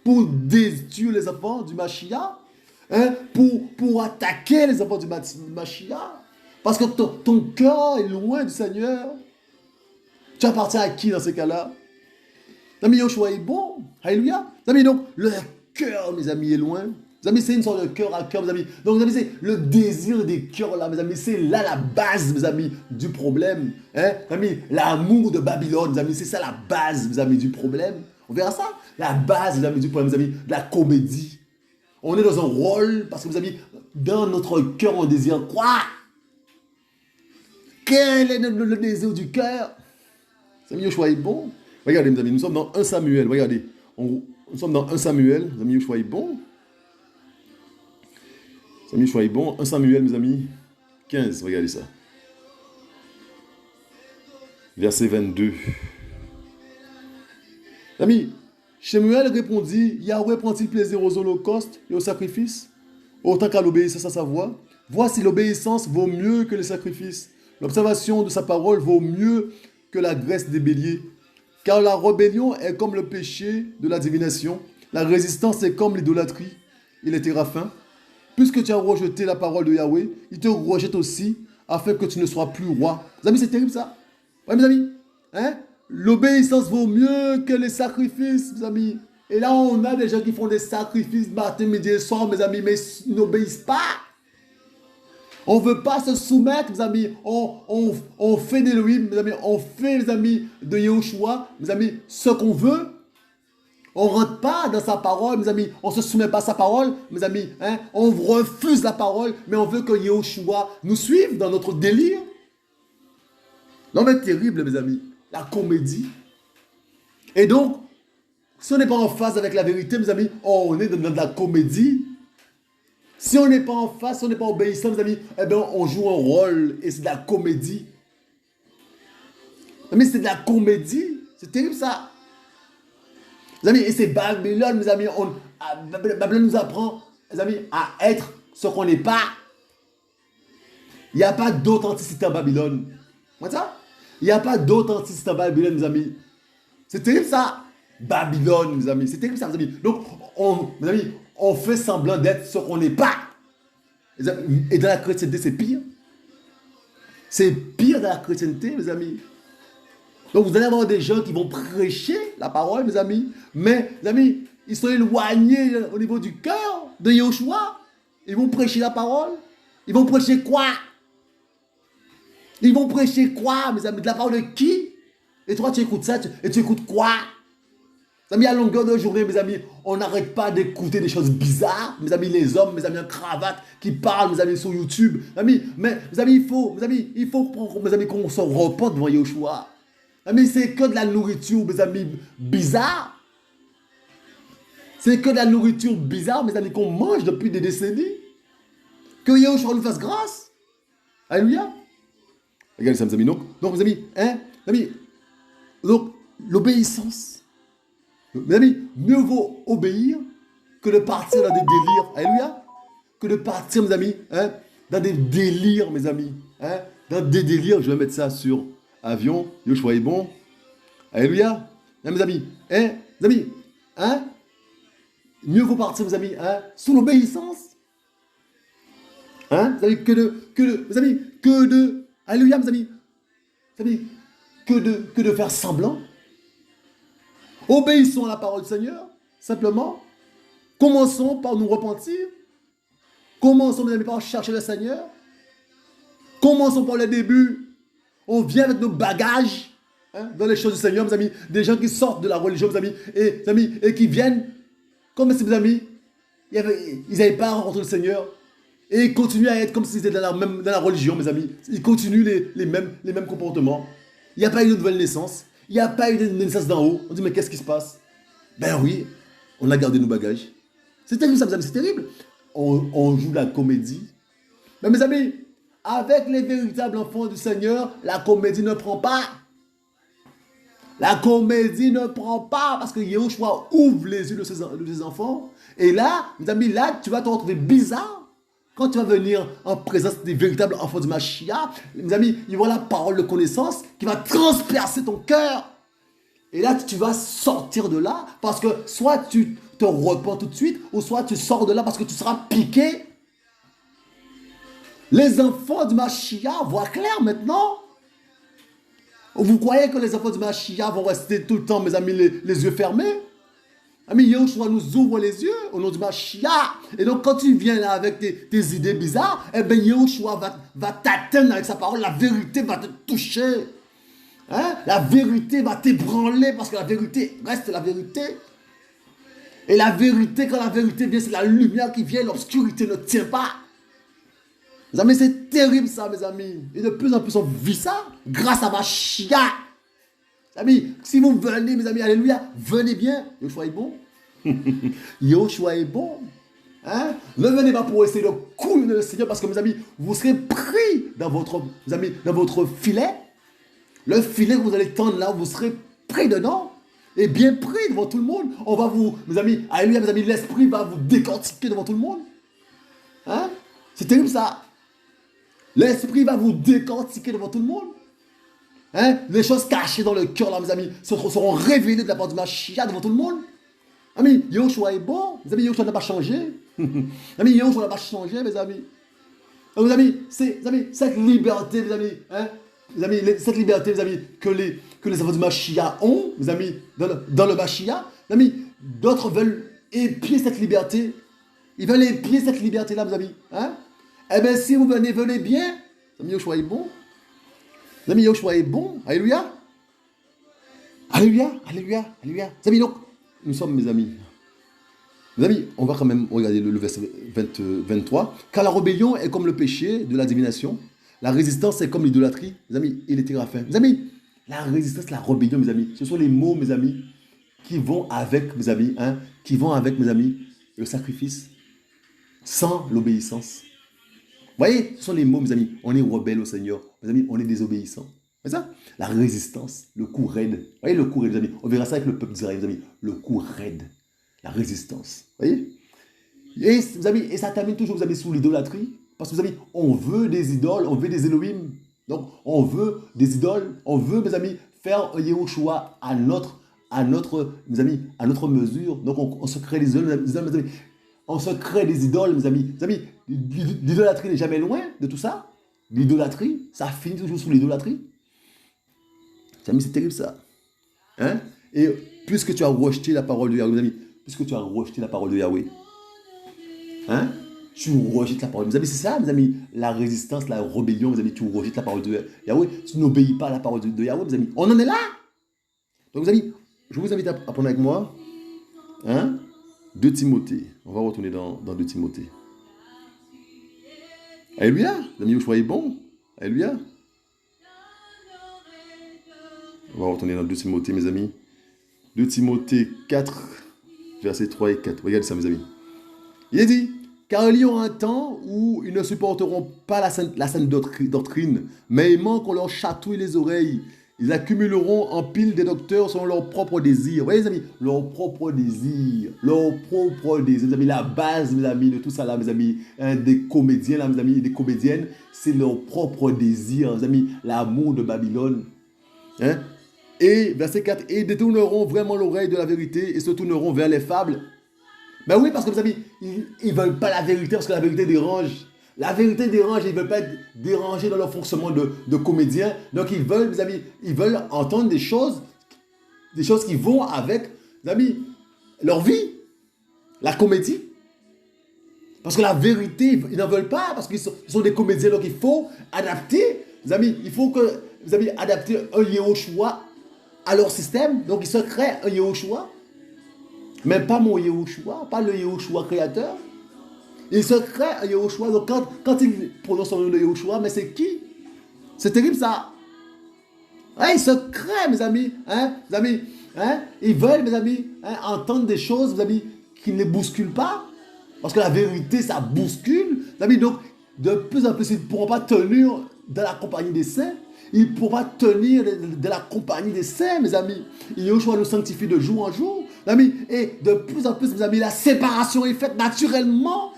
Pour détruire les enfants du Mashiach. Pour attaquer les enfants du Mashiach. Parce que ton cœur est loin du Seigneur. Tu appartiens à qui dans ce cas-là? L'ami Yahushua est bon. Alléluia. L'ami, donc, cœur, mes amis, est loin. Mes amis, c'est une sorte de cœur à cœur, mes amis. Donc, mes amis, c'est le désir des cœurs, là, mes amis. C'est là la base, mes amis, du problème. Hein? Mes amis, l'amour de Babylone, mes amis, c'est ça la base, mes amis, du problème. On verra ça. La base, mes amis, du problème, mes amis, de la comédie. On est dans un rôle, parce que, mes amis, dans notre cœur, on désire quoi? Quel est le désir du cœur? Mes amis, Yoshua est bon. Regardez, mes amis, nous sommes dans 1 Samuel. Regardez, nous sommes dans 1 Samuel. Mes amis, Yoshua est bon. Mes amis, Yoshua est bon. 1 Samuel, mes amis, 15. Regardez ça. Verset 22. Mes amis, Shemuel répondit, Yahweh prend-il plaisir aux holocaustes et aux sacrifices, autant qu'à l'obéissance à sa voix? Voici, l'obéissance vaut mieux que les sacrifices. L'observation de sa parole vaut mieux que la graisse des béliers. Car la rébellion est comme le péché de la divination. La résistance est comme l'idolâtrie et les téraphins. Puisque tu as rejeté la parole de Yahweh, il te rejette aussi, afin que tu ne sois plus roi. Mes amis, c'est terrible ça. Ouais, mes amis. Hein? L'obéissance vaut mieux que les sacrifices, mes amis. Et là, on a des gens qui font des sacrifices matin, midi et soir, mes amis, mais ils n'obéissent pas. On ne veut pas se soumettre, mes amis. On fait d'Élohim, mes amis. On fait, mes amis, de Yahushua, mes amis, ce qu'on veut. On ne rentre pas dans sa parole, mes amis. On ne se soumet pas à sa parole, mes amis. Hein? On refuse la parole, mais on veut que Yahushua nous suive dans notre délire. Non, mais terrible, mes amis. La comédie. Et donc, si on n'est pas en phase avec la vérité, mes amis, on est dans de la comédie. Si on n'est pas en face, si on n'est pas obéissant, mes amis, eh bien, on joue un rôle et c'est de la comédie. Mais c'est de la comédie. C'est terrible ça. Mes amis, et c'est Babylone, mes amis. Babylone nous apprend, mes amis, à être ce qu'on n'est pas. Il n'y a pas d'authenticité en Babylone. Vous voyez ça? Il n'y a pas d'authenticité en Babylone, mes amis. C'est terrible ça. Babylone, mes amis. C'est terrible ça, mes amis. Donc, mes amis, on fait semblant d'être ce qu'on n'est pas. Et dans la chrétienté, c'est pire. C'est pire dans la chrétienté, mes amis. Donc, vous allez avoir des gens qui vont prêcher la parole, mes amis. Mais, mes amis, ils sont éloignés au niveau du cœur de Yahushua. Ils vont prêcher la parole. Ils vont prêcher quoi? Ils vont prêcher quoi, mes amis? De la parole de qui? Et toi, tu écoutes ça, et tu écoutes quoi? Mes amis, à longueur de journée, mes amis, on n'arrête pas d'écouter des choses bizarres. Mes amis, les hommes, mes amis en cravate, qui parlent, mes amis, sur YouTube. Mes amis, il faut, mes amis, qu'on se repente devant Yahushua. Mes amis, c'est que de la nourriture, mes amis, bizarre. C'est que de la nourriture bizarre, mes amis, qu'on mange depuis des décennies. Que Yahushua nous fasse grâce. Alléluia. Regardez ça, mes amis. Donc mes amis, hein, mes amis, donc, l'obéissance. Mes amis, mieux vaut obéir que de partir dans des délires. Alléluia. Que de partir, mes amis, hein, dans des délires, mes amis. Hein, dans des délires, je vais mettre ça sur avion. Yoshua est bon. Alléluia. Hein, mes amis, hein, mieux vaut partir, mes amis, hein, sous l'obéissance. Hein, mes amis, alléluia, mes amis. Mes amis, que de faire semblant. Obéissons à la parole du Seigneur, simplement. Commençons par nous repentir. Commençons, mes amis, par chercher le Seigneur. Commençons par le début. On vient avec nos bagages, hein, dans les choses du Seigneur, mes amis. Des gens qui sortent de la religion, mes amis, et qui viennent, comme si, mes amis, ils n'avaient pas rencontré le Seigneur. Et ils continuent à être comme s'ils étaient dans la religion, mes amis. Ils continuent les mêmes comportements. Il n'y a pas eu de nouvelle naissance. Il n'y a pas eu de naissance d'en haut. On dit, mais qu'est-ce qui se passe? Ben oui, on a gardé nos bagages. C'est terrible ça, mes amis, c'est terrible. On joue la comédie. Mais mes amis, avec les véritables enfants du Seigneur, la comédie ne prend pas. La comédie ne prend pas parce que Yahushua ouvre les yeux de ses enfants. Et là, mes amis, là, tu vas te retrouver bizarre. Quand tu vas venir en présence des véritables enfants du Mashiach, mes amis, ils vont la parole de connaissance qui va transpercer ton cœur. Et là, tu vas sortir de là parce que soit tu te repens tout de suite, ou soit tu sors de là parce que tu seras piqué. Les enfants du Mashiach voient clair maintenant. Vous croyez que les enfants du Mashiach vont rester tout le temps, mes amis, les yeux fermés? Amis, Yahushua nous ouvre les yeux au nom du Mashiach. Et donc, quand tu viens là avec tes idées bizarres, eh bien, Yahushua va t'atteindre avec sa parole. La vérité va te toucher. Hein? La vérité va t'ébranler parce que la vérité reste la vérité. Et la vérité, quand la vérité vient, c'est la lumière qui vient, l'obscurité ne tient pas. Mes amis, c'est terrible ça, mes amis. Et de plus en plus, on vit ça grâce à Mashiach. Amis, si vous venez, mes amis, alléluia, venez bien. Yahushua est bon. Yahushua est bon. Hein? Ne venez pas pour essayer de couler le Seigneur parce que, mes amis, vous serez pris dans votre filet. Le filet que vous allez tendre là, vous serez pris dedans. Et bien pris devant tout le monde. On va vous, mes amis, alléluia, mes amis, l'esprit va vous décortiquer devant tout le monde. Hein? C'est terrible ça. L'esprit va vous décortiquer devant tout le monde. Hein? Les choses cachées dans le cœur, là, mes amis, seront révélées de la part du Mashiach devant tout le monde. Amis, Yahushua est bon. Mes amis, Yahushua n'a pas changé. Amis, Yahushua n'a pas changé, mes amis. Donc, mes amis, cette liberté, mes amis, hein? Mes amis, cette liberté, mes amis, que les enfants du Mashiach ont, mes amis, dans le Mashiach, mes amis, d'autres veulent épier cette liberté. Ils veulent épier cette liberté-là, mes amis. Hein? Eh bien, si vous venez bien, mes amis, Yahushua est bon. Mes amis, Yahushua est bon. Alléluia. Alléluia, alléluia, alléluia. Mes amis, donc, nous sommes mes amis. Mes amis, on va quand même regarder le verset 23. Car la rébellion est comme le péché de la divination. La résistance est comme l'idolâtrie. Mes amis, et les téraphins. Mes amis, la résistance, la rébellion, mes amis. Ce sont les mots, mes amis, qui vont avec, mes amis, hein, qui vont avec, mes amis, le sacrifice sans l'obéissance. Vous voyez, ce sont les mots, mes amis. On est rebelle au Seigneur. Mes amis, on est désobéissant. C'est ça? La résistance, le coup raide. Vous voyez le coup raide, mes amis. On verra ça avec le peuple d'Israël, mes amis. Le coup raide. La résistance. Vous voyez? Et, mes amis, et ça termine toujours, mes amis, sous l'idolâtrie. Parce que, mes amis, on veut des idoles, on veut des Elohim. Donc, on veut des idoles. On veut, mes amis, faire un Yahushua à notre, mes amis, à notre mesure. Donc, on se crée des idoles, mes amis. On se crée des idoles, mes amis. Mes amis, l'idolâtrie n'est jamais loin de tout ça. L'idolâtrie, ça finit toujours sous l'idolâtrie. Mes amis, c'est terrible ça. Hein? Et puisque tu as rejeté la parole de Yahweh, mes amis, puisque tu as rejeté la parole de Yahweh, hein? Tu rejettes la parole. Mes amis, c'est ça, mes amis, la résistance, la rébellion, mes amis, tu rejettes la parole de Yahweh. Tu n'obéis pas à la parole de Yahweh, mes amis. On en est là. Donc, mes amis, je vous invite à prendre avec moi, hein? 2 Timothée. On va retourner dans 2 Timothée. Alléluia. Les amis, Yahushua est bon. Alléluia. On va retourner dans 2 Timothée, mes amis. 2 Timothée 4, versets 3 et 4. Regardez ça, mes amis. Il est dit, car il y aura un temps où ils ne supporteront pas la sainte doctrine, mais aimant qu'on leur chatouille les oreilles. Ils accumuleront en pile des docteurs selon leur propre désir. Vous voyez, les amis, leur propre désir. Leur propre désir. Mes amis, la base, mes amis, de tout ça là, mes amis, hein, des comédiens là, mes amis, des comédiennes, c'est leur propre désir, mes amis, l'amour de Babylone. Hein? Et, verset 4, et détourneront vraiment l'oreille de la vérité et se tourneront vers les fables. Ben oui, parce que, mes amis, ils ne veulent pas la vérité parce que la vérité dérange. La vérité dérange, ils ne veulent pas être dérangés dans leur fonctionnement de comédien. Donc, ils veulent, mes amis, ils veulent entendre des choses qui vont avec, mes amis, leur vie, la comédie. Parce que la vérité, ils n'en veulent pas, parce qu'ils sont des comédiens, donc il faut adapter, mes amis, il faut que, mes amis, adapter un Yahushua à leur système. Donc, ils se créent un Yahushua, mais pas mon Yahushua, pas le Yahushua créateur. Il se crée un Yahushua. Donc quand il prononce son nom de Yahushua, mais c'est qui? C'est terrible ça. Ouais, il se crée, mes amis. Hein, mes amis, hein? Ils veulent, mes amis, hein, entendre des choses, mes amis, qui ne les bousculent pas. Parce que la vérité, ça bouscule. Mes amis, donc, de plus en plus, ils ne pourront pas tenir dans la compagnie des saints. Ils ne pourront pas tenir de la compagnie des saints, mes amis. Yahushua nous sanctifie de jour en jour. Mes amis, et de plus en plus, mes amis, la séparation est faite naturellement.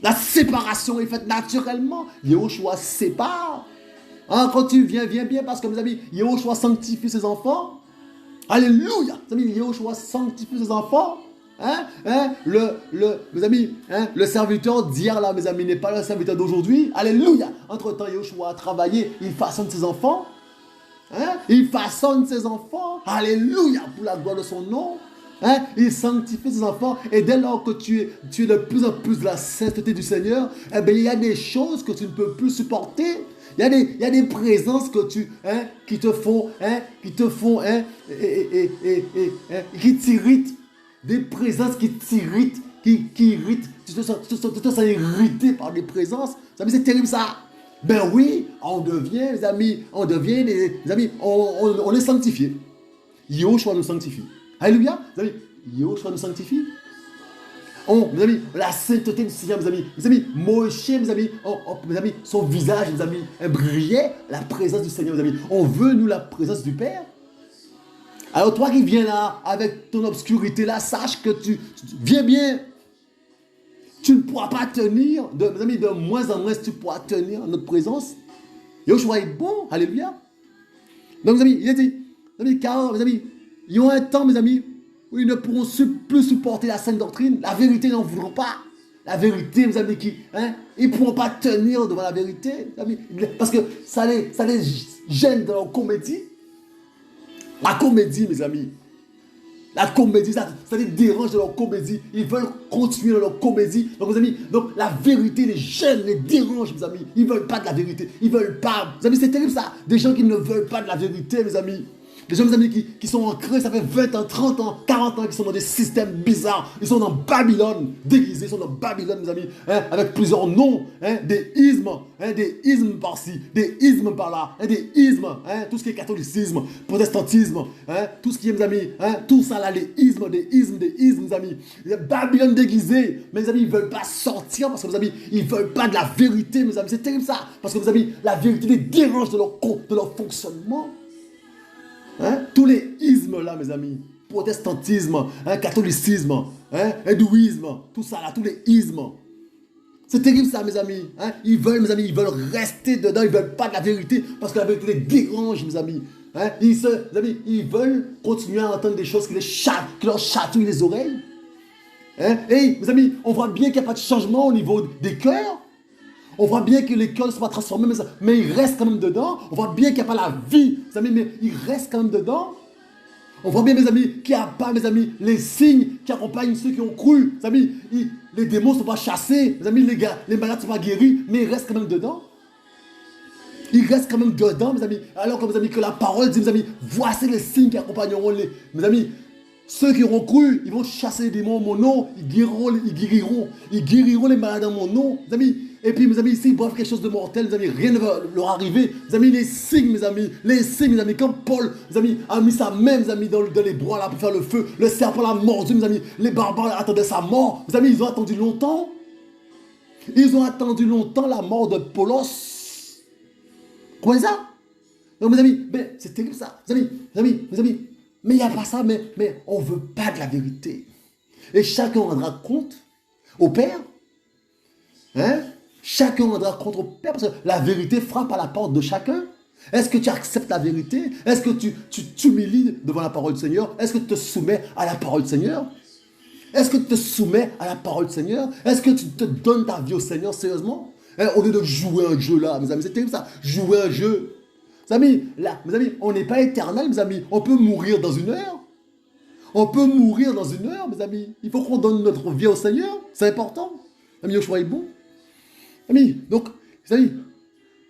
La séparation est faite naturellement. Yahushua sépare. Hein, quand tu viens bien parce que, mes amis, Yahushua sanctifie ses enfants. Alléluia. Mes amis, Yahushua sanctifie ses enfants. Hein? Mes amis, hein? Le serviteur d'hier, là, mes amis, n'est pas le serviteur d'aujourd'hui. Alléluia. Entre-temps, Yahushua a travaillé. Il façonne ses enfants. Hein? Il façonne ses enfants. Alléluia. Pour la gloire de son nom. Hein? Il sanctifie ses enfants. Et dès lors que tu es de plus en plus de la sainteté du Seigneur, eh bien, il y a des choses que tu ne peux plus supporter. Il y a des présences que qui te font, qui t'irritent. Des présences qui t'irritent, qui irritent. Tu te sens irrité par des présences. C'est terrible ça. Ben oui, on devient, les amis, on est sanctifié. Yahushua nous sanctifie. Alléluia. Mes amis, Yahushua nous sanctifie. Mes amis, la sainteté du Seigneur, mes amis, Moïse, mes amis, son visage, mes amis, brillait la présence du Seigneur, mes amis. On veut, nous, la présence du Père. Alors toi qui viens là, avec ton obscurité là, sache que tu viens bien. Tu ne pourras pas tenir, mes amis, de moins en moins tu pourras tenir notre présence. Yahushua est bon, alléluia. Donc mes amis, il a dit, mes amis, car, mes amis, il y aura un temps, mes amis, où ils ne pourront plus supporter la saine doctrine. La vérité, ils n'en voudront pas. La vérité, mes amis, ils ne pourront pas tenir devant la vérité. Amis, parce que ça les gêne dans leur comédie. La comédie, mes amis. La comédie, ça les dérange dans leur comédie. Ils veulent continuer dans leur comédie. Donc, mes amis, la vérité les gêne, les dérange, mes amis. Ils ne veulent pas de la vérité. Ils ne veulent pas. Mes amis, c'est terrible ça. Des gens qui ne veulent pas de la vérité, mes amis. Des gens, mes amis, qui sont ancrés, ça fait 20 ans, 30 ans, 40 ans, qui sont dans des systèmes bizarres. Ils sont dans Babylone, déguisés, ils sont dans Babylone, mes amis, avec plusieurs noms, des ismes par-ci, des ismes par-là, des ismes, tout ce qui est catholicisme, protestantisme, tout ce qui est, mes amis, tout ça là, les ismes, des ismes, mes amis. Babylone déguisée, mes amis, ils ne veulent pas sortir parce que, mes amis, ils ne veulent pas de la vérité, mes amis. C'est terrible ça, parce que, mes amis, la vérité les dérange de leur fonctionnement. Tous les ismes là, mes amis, protestantisme, catholicisme, hindouisme, tout ça là, tous les ismes. C'est terrible ça, mes amis. Ils veulent, mes amis, ils veulent rester dedans, ils ne veulent pas de la vérité parce que la vérité les dérange, mes amis. Mes amis, ils veulent continuer à entendre des choses qui leur chatouillent les oreilles. Et mes amis, on voit bien qu'il n'y a pas de changement au niveau des cœurs. On voit bien que les cœurs ne sont pas transformés, mais ils restent quand même dedans. On voit bien qu'il n'y a pas la vie, mes amis, mais ils restent quand même dedans. On voit bien, mes amis, qu'il n'y a pas, mes amis, les signes qui accompagnent ceux qui ont cru. Mes amis, les démons ne sont pas chassés. Mes amis, les malades ne sont pas guéris, mais ils restent quand même dedans. Ils restent quand même dedans, mes amis. Alors que, mes amis, que la parole dit, mes amis, voici les signes qui accompagneront mes amis. Ceux qui auront cru, ils vont chasser les démons en mon nom, ils guériront les malades en mon nom, mes amis. Et puis, mes amis, s'ils boivent quelque chose de mortel, mes amis, rien ne va leur arriver. Mes amis, les signes, mes amis, quand Paul, mes amis, a mis sa main, mes amis, dans les bois là pour faire le feu, le serpent l'a mordu, mes amis, les barbares attendaient sa mort. Mes amis, ils ont attendu longtemps. Ils ont attendu longtemps la mort de Paulos. Comment ça? Donc, mes amis, c'est terrible ça. Mes amis, mais il n'y a pas ça, mais on ne veut pas de la vérité. Et chacun rendra compte au Père. Chacun rendra compte au Père, parce que la vérité frappe à la porte de chacun. Est-ce que tu acceptes la vérité? Est-ce que tu t'humilies devant la parole du Seigneur? Est-ce que tu te soumets à la parole du Seigneur? Est-ce que tu te soumets à la parole du Seigneur? Est-ce que tu te donnes ta vie au Seigneur sérieusement? Au lieu de jouer un jeu là, mes amis, c'est terrible ça, jouer un jeu. Mes amis, on n'est pas éternel, mes amis. On peut mourir dans une heure. On peut mourir dans une heure, mes amis. Il faut qu'on donne notre vie au Seigneur. C'est important. Mes amis, Yahushua est bon. Amis, donc, mes amis,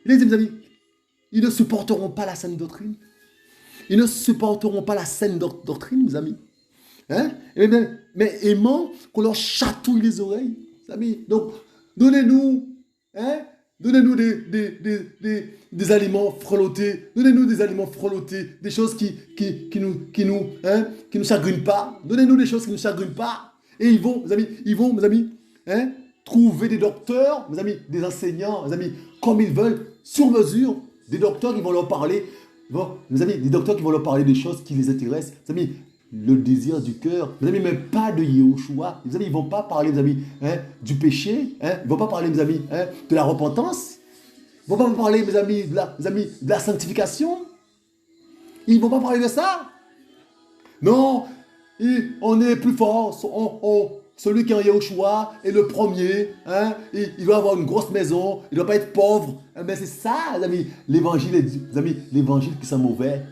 il a dit, mes amis, ils ne supporteront pas la saine doctrine. Ils ne supporteront pas la saine doctrine, mes amis. Mais aimant qu'on leur chatouille les oreilles. Mes amis, donc, donnez-nous, donnez-nous des aliments frelottés. Donnez-nous des aliments frelottés. Des choses qui nous chagrinent pas. Donnez-nous des choses qui ne nous chagrinent pas. Et ils vont, mes amis, trouver des docteurs, mes amis, des enseignants, mes amis, comme ils veulent, sur mesure. Des docteurs qui vont leur parler. Mes amis, des docteurs qui vont leur parler des choses qui les intéressent. Mes amis, le désir du cœur. Mes amis, mais pas de Yahushua. Mes amis, ils ne vont pas parler, mes amis, du péché. Ils ne vont pas parler, mes amis, de la repentance. Ils ne vont pas parler, mes amis, de la sanctification. Ils ne vont pas parler de ça. Non, on est plus fort. Celui qui est en Yahushua est le premier. Il doit avoir une grosse maison. Il ne doit pas être pauvre. Mais c'est ça, les amis. L'évangile qui sent mauvais.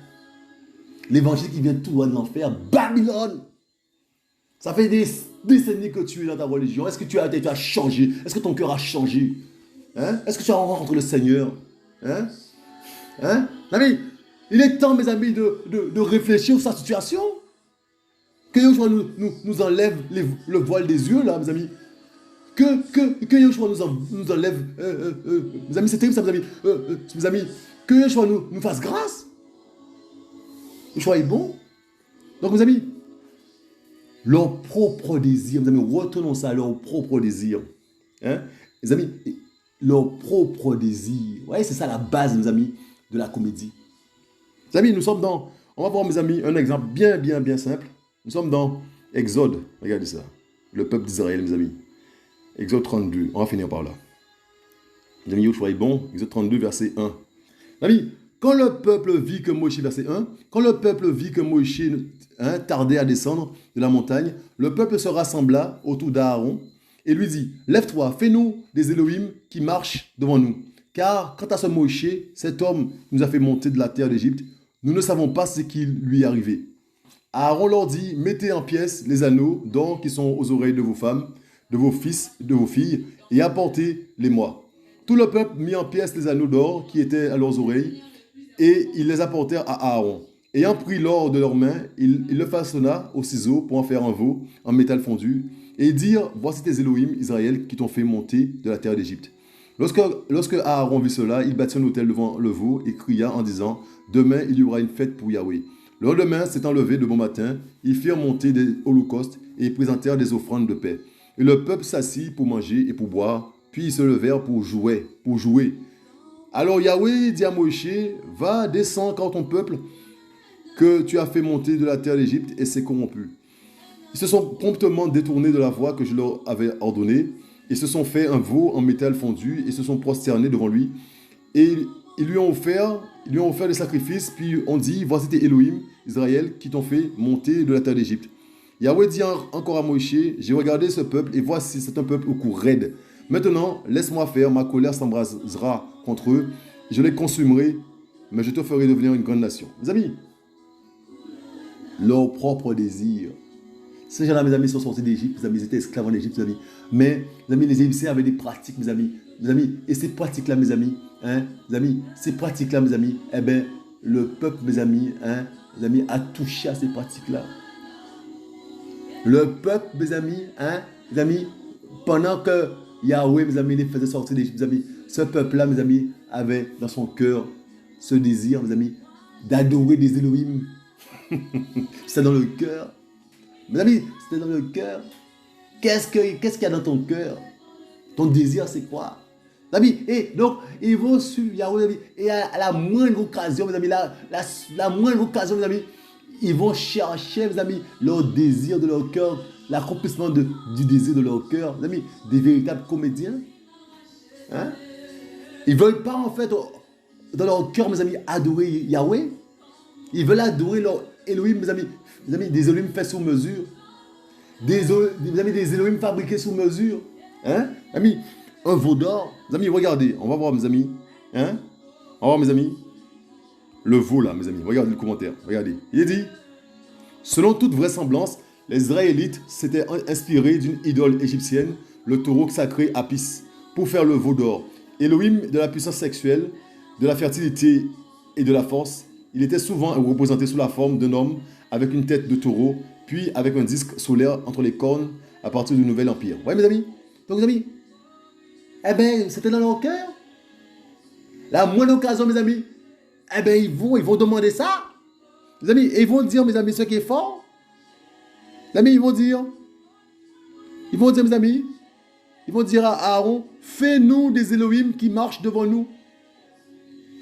L'évangile qui vient tout droit de l'enfer. Babylone. Ça fait des décennies que tu es dans ta religion. Est-ce que tu as changé? Est-ce que ton cœur a changé? Hein? Est-ce que tu as rencontré le Seigneur? Hein? Hein? Amis, il est temps, mes amis, de réfléchir sur sa situation. Que Yeshua nous enlève le voile des yeux, là, mes amis. Que Yeshua nous enlève. Mes amis, c'est terrible ça, mes amis. Mes amis, que Yeshua nous fasse grâce. Yeshua est bon. Donc, mes amis, leur propre désir, mes amis, retenons ça, leur propre désir. Hein? Mes amis, leur propre désir. Ouais, c'est ça la base, mes amis, de la comédie. Mes amis, nous sommes dans. On va voir, mes amis, un exemple bien simple. Nous sommes dans Exode. Regardez ça. Le peuple d'Israël, mes amis. Exode 32. On va finir par là. Mes amis, Yeshua est bon. Exode 32, verset 1. Mes amis, quand le peuple vit que Moïse, verset 1, quand le peuple vit que Moïse tardait à descendre de la montagne, le peuple se rassembla autour d'Aaron et lui dit, lève-toi, fais-nous des Élohim qui marchent devant nous. Car quant à ce Moïse, cet homme nous a fait monter de la terre d'Égypte, nous ne savons pas ce qui lui est arrivé. Aaron leur dit, mettez en pièces les anneaux d'or qui sont aux oreilles de vos femmes, de vos fils, de vos filles, et apportez-les-moi. Tout le peuple mit en pièces les anneaux d'or qui étaient à leurs oreilles, et ils les apportèrent à Aaron. Ayant pris l'or de leurs mains, il le façonna au ciseau pour en faire un veau en métal fondu, et dirent, voici tes Élohim, Israël, qui t'ont fait monter de la terre d'Égypte. Lorsque Aaron vit cela, il bâtit un autel devant le veau et cria en disant, demain il y aura une fête pour Yahweh. Le lendemain, s'étant levé de bon matin, ils firent monter des holocaustes et ils présentèrent des offrandes de paix. Et le peuple s'assit pour manger et pour boire, puis ils se levèrent pour jouer. Alors Yahweh dit à Moïse, va, descends quand ton peuple que tu as fait monter de la terre d'Égypte et s'est corrompu. Ils se sont promptement détournés de la voie que je leur avais ordonnée. Ils se sont fait un veau en métal fondu et se sont prosternés devant lui. Et ils lui ont offert des sacrifices, puis on dit, voici tes Elohim, Israël, qui t'ont fait monter de la terre d'Égypte. Yahweh dit encore à Moïse, j'ai regardé ce peuple, et voici, c'est un peuple au cou raide. Maintenant, laisse-moi faire, ma colère s'embrasera contre eux, je les consumerai, mais je te ferai devenir une grande nation. Mes amis, leur propre désir. Ces gens-là, mes amis, sont sortis d'Égypte, mes amis, ils étaient esclaves en Égypte, mes amis. Mais, mes amis, les Égyptiens avaient des pratiques, mes amis, et ces pratiques-là, mes amis, ces pratiques-là, mes amis, eh bien, le peuple, mes amis, a touché à ces pratiques-là. Le peuple, mes amis, pendant que Yahweh, mes amis, les faisait sortir d'Égypte, mes amis, ce peuple-là, mes amis, avait dans son cœur ce désir, mes amis, d'adorer des Elohim. C'est dans le cœur. Mes amis, c'était dans le cœur. Qu'est-ce qu'il y a dans ton cœur? Ton désir, c'est quoi? Mes amis, et donc, ils vont suivre Yahweh, mes amis, et à la moindre occasion, mes amis, la moindre occasion, mes amis, ils vont chercher, mes amis, leur désir de leur cœur, l'accomplissement du désir de leur cœur. Mes amis, des véritables comédiens. Hein? Ils ne veulent pas, en fait, dans leur cœur, mes amis, adorer Yahweh. Ils veulent adorer leur Elohim, mes amis, des Elohim faits sous mesure. Des Elohim fabriqués sous mesure. Hein? Amis, un veau d'or. Mes amis, regardez, on va voir, mes amis. Hein? On va voir, mes amis. Le veau, là, mes amis. Regardez le commentaire. Regardez. Il est dit, selon toute vraisemblance, les Israélites s'étaient inspirés d'une idole égyptienne, le taureau sacré Apis, pour faire le veau d'or. Elohim de la puissance sexuelle, de la fertilité et de la force. Il était souvent représenté sous la forme d'un homme avec une tête de taureau, puis avec un disque solaire entre les cornes à partir du Nouvel Empire. Ouais, mes amis? Donc, mes amis, eh bien, c'était dans leur cœur. La moindre occasion, mes amis, eh bien, ils vont demander ça. Mes amis, et ils vont dire, mes amis, ce qui est fort. Les amis, ils vont dire, mes amis, ils vont dire à Aaron, fais-nous des Elohim qui marchent devant nous.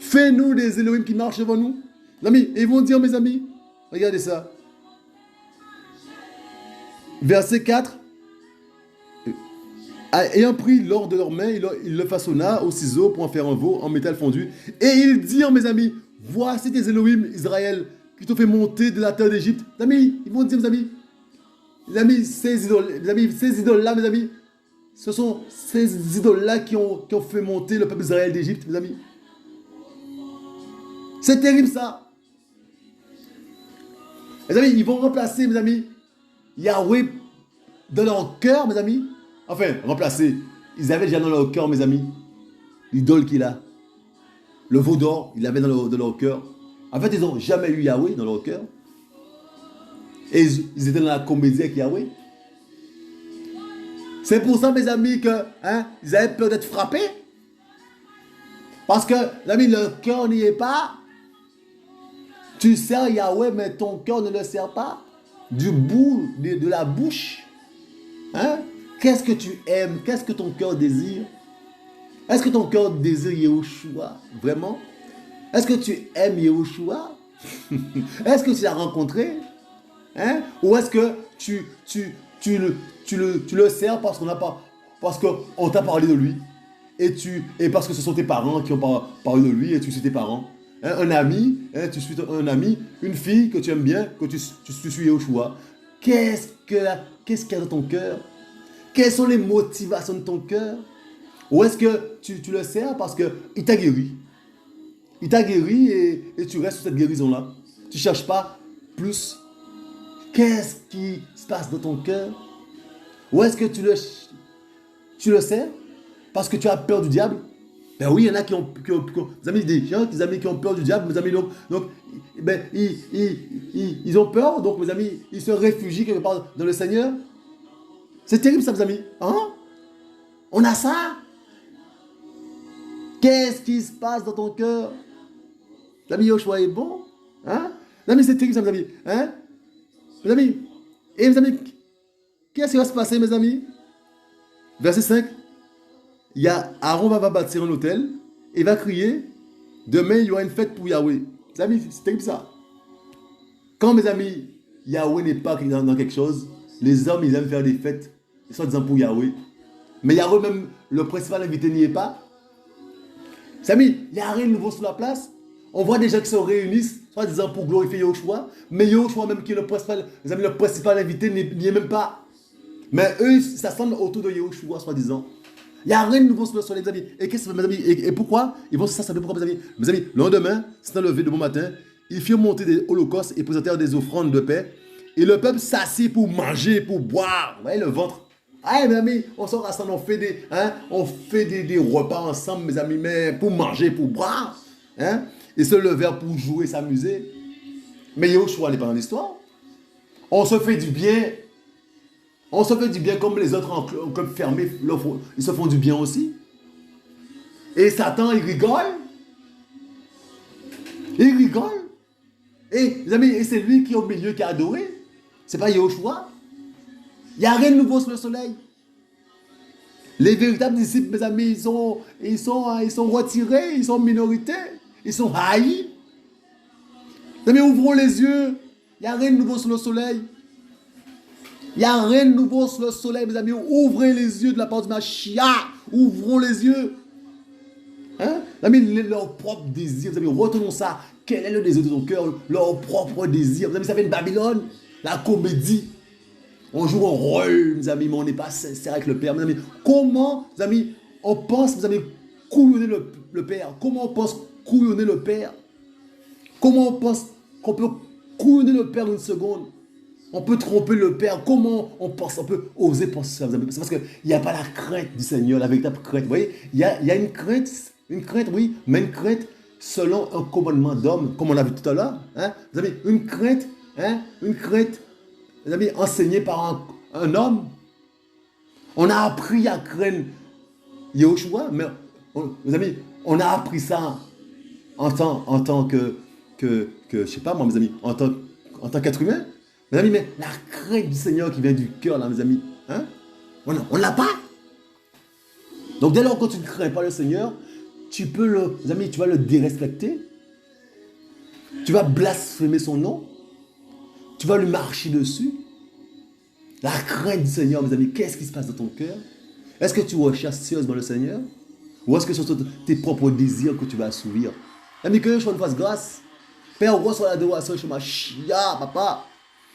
Fais-nous des Elohim qui marchent devant nous. Les amis, et ils vont dire, mes amis, regardez ça. Verset 4. Ayant pris l'or de leurs mains, il le façonna au ciseau pour en faire un veau en métal fondu. Et ils dirent, mes amis, voici tes Elohim, Israël, qui t'ont fait monter de la terre d'Égypte. Les amis, ils vont dire, mes amis, ces idoles-là, mes amis, ce sont ces idoles-là qui ont fait monter le peuple d'Israël d'Égypte, mes amis. C'est terrible, ça. Mes amis, ils vont remplacer, mes amis, Yahweh dans leur cœur, mes amis, enfin, remplacé, ils avaient déjà dans leur cœur, mes amis, l'idole qu'il a. Le veau d'or, ils l'avaient dans leur cœur. En fait, ils n'ont jamais eu Yahweh dans leur cœur. Et ils étaient dans la comédie avec Yahweh. C'est pour ça, mes amis, que ils avaient peur d'être frappés. Parce que, les amis, leur cœur n'y est pas. Tu sers Yahweh, mais ton cœur ne le sert pas. Du bout de la bouche. Qu'est-ce que tu aimes? Qu'est-ce que ton cœur désire? Est-ce que ton cœur désire Yahushua? Vraiment? Est-ce que tu aimes Yahushua? Est-ce que tu l'as rencontré? Ou est-ce que tu le sers parce qu'on t'a parlé de lui? Et parce que ce sont tes parents qui ont parlé de lui et tu suis tes parents? Un ami, tu suis un ami, une fille que tu aimes bien, que tu suis Yahushua. Qu'est-ce qu'il y a dans ton cœur? Quelles sont les motivations de ton cœur? Ou est-ce que tu le sers parce qu'il t'a guéri? Il t'a guéri et tu restes sur cette guérison-là. Tu ne cherches pas plus. Qu'est-ce qui se passe dans ton cœur? Ou est-ce que tu le sers parce que tu as peur du diable? Ben oui, il y en a qui ont des amis, des amis qui ont peur du diable, mes amis, donc ben, ils ont peur, donc mes amis, ils se réfugient quelque part dans le Seigneur. C'est terrible ça, mes amis. On a ça. Qu'est-ce qui se passe dans ton cœur? L'ami Yoshua est bon. Les amis, c'est terrible ça, mes amis. Mes amis. Et mes amis, qu'est-ce qui va se passer, mes amis? Verset 5. Aaron va bâtir un hôtel et va crier, demain il y aura une fête pour Yahweh. Mes amis, c'est terrible ça. Quand, mes amis, Yahweh n'est pas dans quelque chose, les hommes, ils aiment faire des fêtes, soi-disant pour Yahweh. Mais Yahweh, même le principal invité, n'y est pas. Mes amis, il n'y a rien de nouveau sur la place. On voit des gens qui se réunissent, soi-disant pour glorifier Yahushua, mais Yahushua même qui est le principal invité, n'y est même pas. Mais eux, ça s'assemblent autour de Yahushua, soi-disant. Il n'y a rien de nouveau sur le soleil, mes amis. Et qu'est-ce que mes amis? Et pourquoi? Ils vont s'assembler pourquoi, mes amis? Mes amis, le lendemain, s'étant levé de bon matin, ils firent monter des holocaustes et présentèrent des offrandes de paix. Et le peuple s'assit pour manger, pour boire. Vous voyez le ventre? Mes amis, on se rassemble, on fait des repas ensemble, mes amis, mais pour manger, pour boire. Et se levèrent pour jouer, s'amuser. Mais Yahushua n'est pas dans l'histoire. On se fait du bien. On se fait du bien comme les autres en club fermé, ils se font du bien aussi. Et Satan, il rigole. Il rigole. Et les amis, et c'est lui qui est au milieu qui a adoré. C'est pas Yahushua. Il n'y a rien de nouveau sur le soleil. Les véritables disciples, mes amis, ils sont retirés, ils sont en minorité, ils sont haïs. Les amis, ouvrons les yeux. Il n'y a rien de nouveau sur le soleil. Il n'y a rien de nouveau sur le soleil, mes amis. Ouvrez les yeux de la part du Mashiach. Ouvrons les yeux. Les amis, leur propre désir. Mes amis, retenons ça. Quel est le désir de ton cœur? Leur propre désir. Mes amis, ça fait une Babylone. La comédie. On joue un rôle, mes amis, mais on n'est pas sincère avec le Père. Mes amis, comment, mes amis, on pense, mes amis, couillonner le Père? Comment on pense couillonner le Père? Comment on pense qu'on peut couillonner le Père une seconde? On peut tromper le Père. Comment on pense? On peut oser penser ça, mes amis. C'est parce qu'il n'y a pas la crainte du Seigneur, la véritable crainte. Vous voyez, il y a une crainte, oui, mais une crainte selon un commandement d'homme, comme on l'a vu tout à l'heure. Vous avez une crainte, mes amis, enseignée par un homme. On a appris à craindre Yahushua, mais, mes amis, on a appris ça en tant que je sais pas moi, mes amis, en tant qu'être humain. Mes amis, mais la crainte du Seigneur qui vient du cœur, là, mes amis, on ne l'a pas. Donc dès lors que tu ne crains pas le Seigneur, mes amis, tu vas le dérespecter. Tu vas blasphémer son nom. Tu vas lui marcher dessus. La crainte du Seigneur, mes amis, qu'est-ce qui se passe dans ton cœur? Est-ce que tu recherches sérieusement le Seigneur? Ou est-ce que ce sont tes propres désirs que tu vas assouvir? Amis, que je te fasse grâce. Père, reçois l'adoration chez ma chia, papa.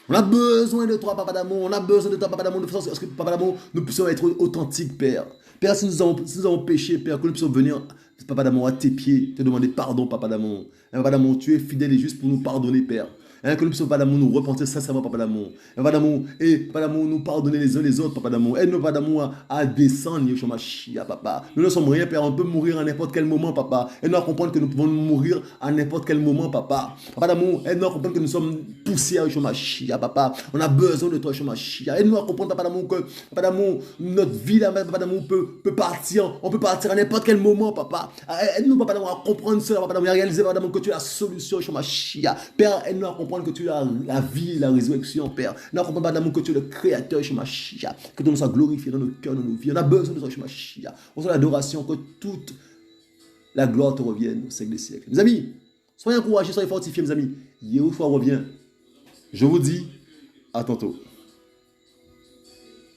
On a besoin de toi, papa d'amour. On a besoin de toi, papa d'amour. De façon à ce que, papa d'amour, nous puissions être authentiques, Père. Père, si nous avons péché, Père, que nous puissions venir, papa d'amour, à tes pieds, te demander pardon, papa d'amour. Papa d'amour, tu es fidèle et juste pour nous pardonner, Père. Que nous puissions, Papa d'amour, nous repentir sincèrement, Papa d'amour. Papa d'amour, et Papa d'amour, nous pardonner les uns les autres, Papa d'amour. Aide-nous, Papa d'amour, à descendre, Yeshua Mashiach, Papa. Nous ne sommes rien, Père. On peut mourir à n'importe quel moment, Papa. Aide-nous à comprendre que nous pouvons mourir à n'importe quel moment, Papa. Papa d'amour, aide-nous à comprendre que nous sommes poussés à Yeshua Mashiach, Papa. On a besoin de toi, Yeshua Mashiach. Aide-nous à comprendre, Papa d'amour, que, Papa d'amour, notre vie, là, Papa d'amour, peut partir. On peut partir à n'importe quel moment, Papa. Aide-nous, Papa d'amour, à comprendre cela, Papa d'amour, à réaliser, Papa d'amour, que tu es la solution, Yeshua Mashiach. Père, aide-nous à comprendre que tu es la vie et la résurrection, Père. Aide-nous à comprendre, Papa d'amour, que tu es le créateur, Yeshua Mashiach. Que ton nom soit glorifié dans nos cœurs, dans nos vies. On a besoin de toi, Yeshua Mashiach. On soit l'adoration, que toute la gloire te revienne au siècle des siècles. Mes amis, soyez encouragés, soyez fortifiés, mes amis. Yehoshua revient. Je vous dis à tantôt.